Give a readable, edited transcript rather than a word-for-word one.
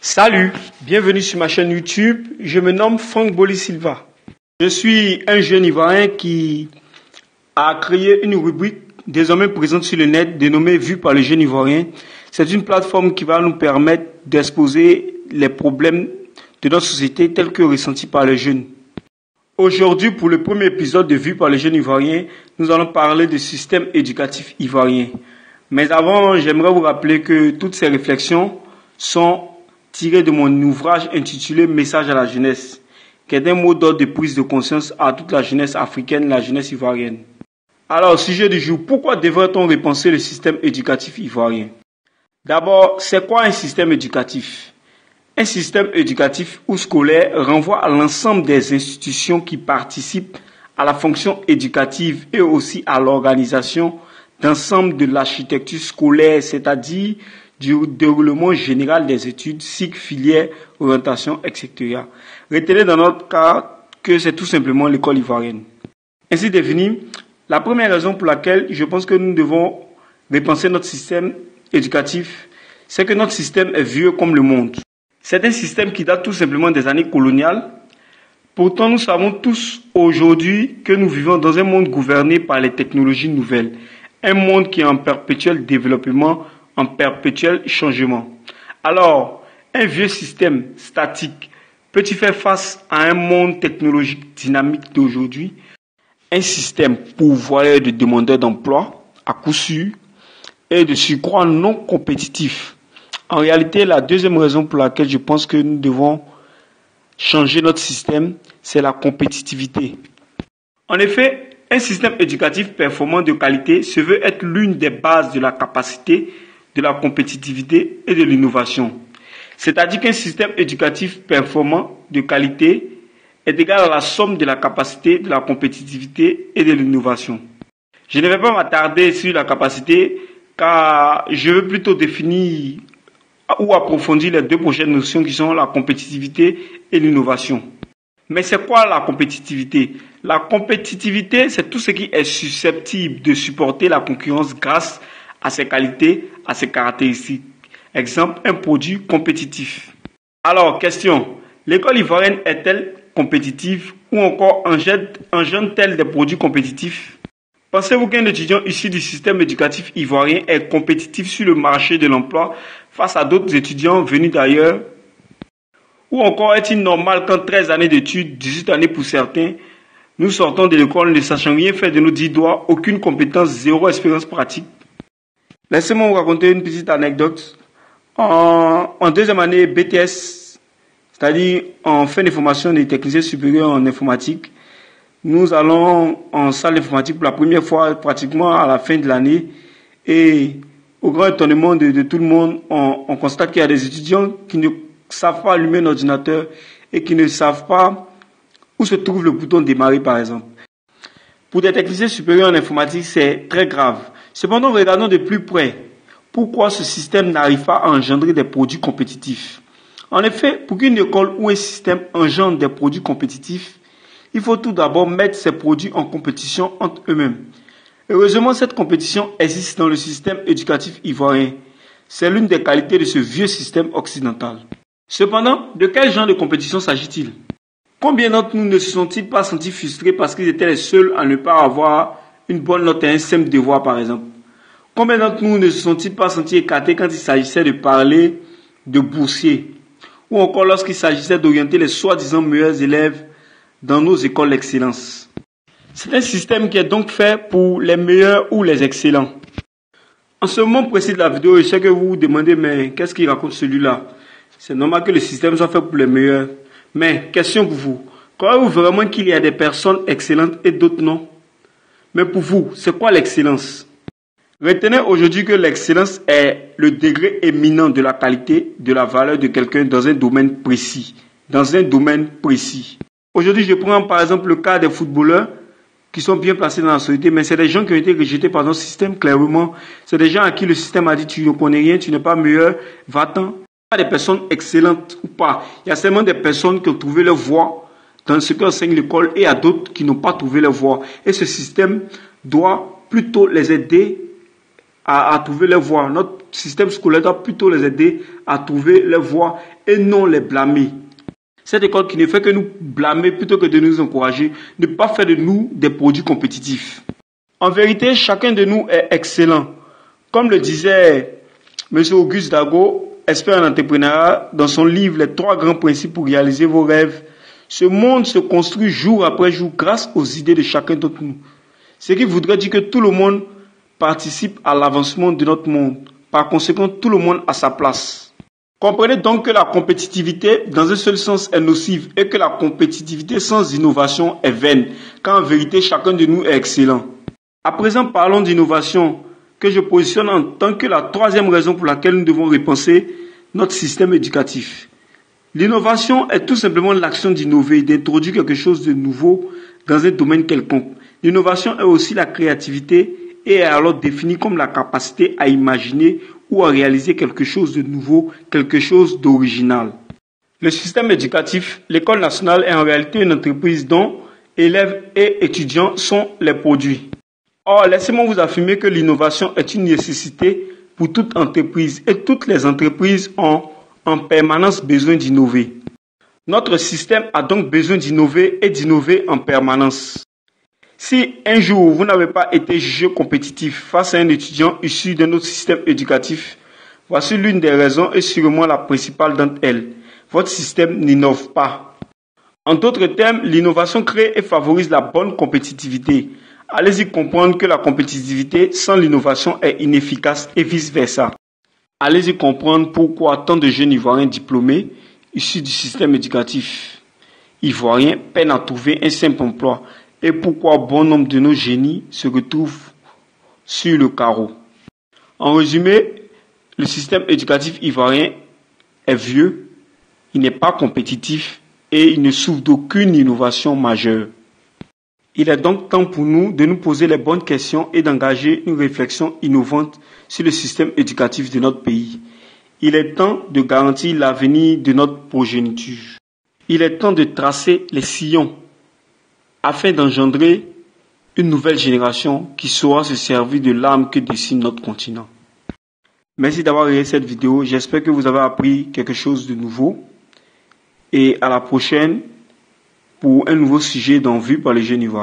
Salut, bienvenue sur ma chaîne YouTube. Je me nomme Franck Boli Silva. Je suis un jeune Ivoirien qui a créé une rubrique désormais présente sur le net dénommée Vue par le jeune Ivoirien. C'est une plateforme qui va nous permettre d'exposer les problèmes de notre société tels que ressentis par les jeunes. Aujourd'hui, pour le premier épisode de Vue par le jeune Ivoirien, nous allons parler du système éducatif ivoirien. Mais avant, j'aimerais vous rappeler que toutes ces réflexions sont tiré de mon ouvrage intitulé Message à la jeunesse, qui est un mot d'ordre de prise de conscience à toute la jeunesse africaine, la jeunesse ivoirienne. Alors, sujet du jour, pourquoi devrait-on repenser le système éducatif ivoirien? D'abord, c'est quoi un système éducatif? Un système éducatif ou scolaire renvoie à l'ensemble des institutions qui participent à la fonction éducative et aussi à l'organisation d'ensemble de l'architecture scolaire, c'est-à-dire du déroulement général des études, cycles, filières, orientation, etc. Retenez dans notre cas que c'est tout simplement l'école ivoirienne. Ainsi définie, la première raison pour laquelle je pense que nous devons repenser notre système éducatif, c'est que notre système est vieux comme le monde. C'est un système qui date tout simplement des années coloniales. Pourtant, nous savons tous aujourd'hui que nous vivons dans un monde gouverné par les technologies nouvelles. Un monde qui est en perpétuel développement, en perpétuel changement. Alors, un vieux système statique peut-il faire face à un monde technologique dynamique d'aujourd'hui? Un système pourvoyeur de demandeurs d'emploi, à coup sûr, et de surcroît non compétitif. En réalité, la deuxième raison pour laquelle je pense que nous devons changer notre système, c'est la compétitivité. En effet, un système éducatif performant de qualité se veut être l'une des bases de la capacité, de la compétitivité et de l'innovation. C'est-à-dire qu'un système éducatif performant de qualité est égal à la somme de la capacité, de la compétitivité et de l'innovation. Je ne vais pas m'attarder sur la capacité car je veux plutôt définir ou approfondir les deux prochaines notions qui sont la compétitivité et l'innovation. Mais c'est quoi la compétitivité? La compétitivité, c'est tout ce qui est susceptible de supporter la concurrence grâce à ses qualités, à ses caractéristiques. Exemple, un produit compétitif. Alors, question, l'école ivoirienne est-elle compétitive ou encore engendre-t-elle des produits compétitifs? Pensez-vous qu'un étudiant issu du système éducatif ivoirien est compétitif sur le marché de l'emploi face à d'autres étudiants venus d'ailleurs? Ou encore est-il normal qu'en 13 années d'études, 18 années pour certains, nous sortons de l'école ne sachant rien faire de nos 10 doigts, aucune compétence, zéro expérience pratique? Laissez-moi vous raconter une petite anecdote. En deuxième année BTS, c'est-à-dire en fin de formation des techniciens supérieurs en informatique, nous allons en salle d'informatique pour la première fois pratiquement à la fin de l'année et au grand étonnement de tout le monde, on constate qu'il y a des étudiants qui ne savent pas allumer un ordinateur et qui ne savent pas où se trouve le bouton démarrer par exemple. Pour des techniciens supérieurs en informatique, c'est très grave. Cependant, regardons de plus près pourquoi ce système n'arrive pas à engendrer des produits compétitifs. En effet, pour qu'une école ou un système engendre des produits compétitifs, il faut tout d'abord mettre ces produits en compétition entre eux-mêmes. Heureusement, cette compétition existe dans le système éducatif ivoirien. C'est l'une des qualités de ce vieux système occidental. Cependant, de quel genre de compétition s'agit-il? Combien d'entre nous ne se sont-ils pas sentis frustrés parce qu'ils étaient les seuls à ne pas avoir une bonne note et un simple devoir par exemple? Combien d'entre nous ne se sont-ils pas sentis écartés quand il s'agissait de parler de boursiers? Ou encore lorsqu'il s'agissait d'orienter les soi-disant meilleurs élèves dans nos écoles d'excellence? C'est un système qui est donc fait pour les meilleurs ou les excellents. En ce moment précis de la vidéo, je sais que vous vous demandez, mais qu'est-ce qu'il raconte celui-là? C'est normal que le système soit fait pour les meilleurs. Mais, question pour vous, croyez-vous vraiment qu'il y a des personnes excellentes et d'autres non? Mais pour vous, c'est quoi l'excellence? Retenez aujourd'hui que l'excellence est le degré éminent de la qualité, de la valeur de quelqu'un dans un domaine précis. Aujourd'hui, je prends par exemple le cas des footballeurs qui sont bien placés dans la société, mais c'est des gens qui ont été rejetés par notre système, clairement. C'est des gens à qui le système a dit tu ne connais rien, tu n'es pas meilleur, va-t'en. Pas des personnes excellentes ou pas. Il y a seulement des personnes qui ont trouvé leur voie dans ce qu'enseigne l'école et il y a d'autres qui n'ont pas trouvé leur voie. Et ce système doit plutôt les aider à trouver leur voie. Notre système scolaire doit plutôt les aider à trouver leur voie et non les blâmer. Cette école qui ne fait que nous blâmer plutôt que de nous encourager, ne pas faire de nous des produits compétitifs. En vérité, chacun de nous est excellent. Comme le disait M. Auguste Dago, expert en entrepreneuriat, dans son livre « Les 3 grands principes pour réaliser vos rêves », ce monde se construit jour après jour grâce aux idées de chacun d'entre nous. Ce qui voudrait dire que tout le monde participe à l'avancement de notre monde. Par conséquent, tout le monde a sa place. Comprenez donc que la compétitivité dans un seul sens est nocive et que la compétitivité sans innovation est vaine, quand en vérité chacun de nous est excellent. À présent, parlons d'innovation, que je positionne en tant que la 3e raison pour laquelle nous devons repenser notre système éducatif. L'innovation est tout simplement l'action d'innover, d'introduire quelque chose de nouveau dans un domaine quelconque. L'innovation est aussi la créativité et est alors définie comme la capacité à imaginer ou à réaliser quelque chose de nouveau, quelque chose d'original. Le système éducatif, l'école nationale est en réalité une entreprise dont élèves et étudiants sont les produits. Or, laissez-moi vous affirmer que l'innovation est une nécessité pour toute entreprise et toutes les entreprises ont en permanence besoin d'innover. Notre système a donc besoin d'innover et d'innover en permanence. Si un jour vous n'avez pas été jugé compétitif face à un étudiant issu de notre système éducatif, voici l'une des raisons et sûrement la principale d'entre elles. Votre système n'innove pas. En d'autres termes, l'innovation crée et favorise la bonne compétitivité. Allez-y comprendre que la compétitivité sans l'innovation est inefficace et vice-versa. Allez-y comprendre pourquoi tant de jeunes Ivoiriens diplômés issus du système éducatif ivoirien peinent à trouver un simple emploi et pourquoi bon nombre de nos génies se retrouvent sur le carreau. En résumé, le système éducatif ivoirien est vieux, il n'est pas compétitif et il ne souffre d'aucune innovation majeure. Il est donc temps pour nous de nous poser les bonnes questions et d'engager une réflexion innovante sur le système éducatif de notre pays. Il est temps de garantir l'avenir de notre progéniture. Il est temps de tracer les sillons afin d'engendrer une nouvelle génération qui saura se servir de l'âme que dessine notre continent. Merci d'avoir regardé cette vidéo. J'espère que vous avez appris quelque chose de nouveau. Et à la prochaine pour un nouveau sujet dans Vu par les jeunes Ivoiriens.